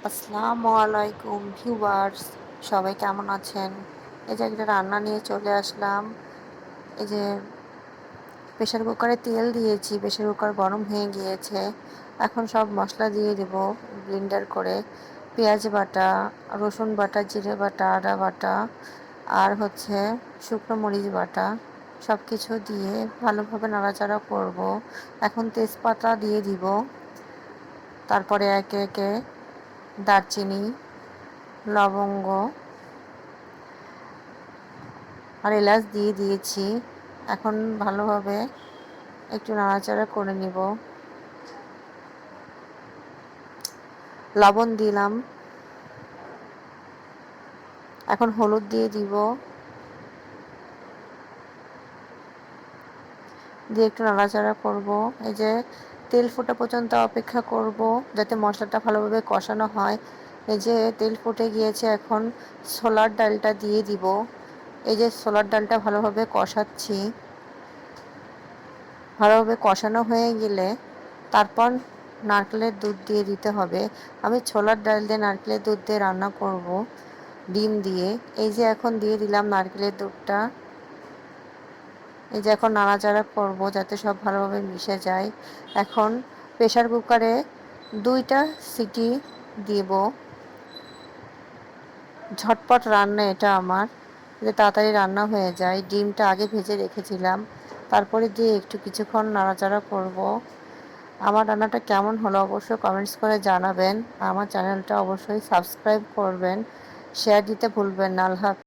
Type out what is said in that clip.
আসসালামু আলাইকুম ভিউয়ার্স, সবাই কেমন আছেন? এই যে একটা রান্না নিয়ে চলে আসলাম। এই যে প্রেশার কুকারে তেল দিয়েছি, প্রেশার কুকার গরম হয়ে গিয়েছে। এখন সব মশলা দিয়ে দেব ব্লেন্ডার করে। পেঁয়াজ বাটা, রসুন বাটা, জিরে বাটা, আদা বাটা আর শুকনো মরিচ বাটা সব কিছু দিয়ে ভালোভাবে নাড়াচাড়া করব। এখন তেজপাতা দিয়ে দিব, তারপরে একে একে দারচিনি, লবঙ্গ আর এলাচ দিয়ে দিয়েছি। এখন ভালোভাবে একটু নাড়াচাড়া করে নিব। লবণ দিলাম, এখন হলুদ দিয়ে দিব, দিয়ে একটু নাড়াচাড়া করব। এই যে তেল ফোটা পর্যন্ত অপেক্ষা করব যাতে মশলাটা ভালোভাবে কষানো হয়। এই যে তেল ফুটে গিয়েছে, এখন ছোলার ডালটা দিয়ে দিব। এই যে ছোলার ডালটা ভালোভাবে কষাচ্ছি। ভালোভাবে কষানো হয়ে গেলে তারপর নারকেলের দুধ দিয়ে দিতে হবে। আমি ছোলার ডাল দিয়ে নারকেলের দুধ দিয়ে রান্না করব, ডিম দিয়ে। এই যে এখন দিয়ে দিলাম নারকেলের দুধটা। এই যে এখন নাড়াচাড়া করব যাতে সব ভালোভাবে মিশে যায়। এখন প্রেশার কুকারে 2টা সিটি দিব। ঝটপট রান্না এটা আমার, যে তাড়াতাড়ি রান্না হয়ে যায়। ডিমটা আগে ভেজে রেখেছিলাম, তারপরে দিয়ে একটু কিছুক্ষণ নাড়াচাড়া করব। আমার রান্নাটা কেমন হলো অবশ্যই কমেন্টস করে জানাবেন। আমার চ্যানেলটা অবশ্যই সাবস্ক্রাইব করবেন, শেয়ার দিতে ভুলবেন না। আল্লাহ হাফেজ।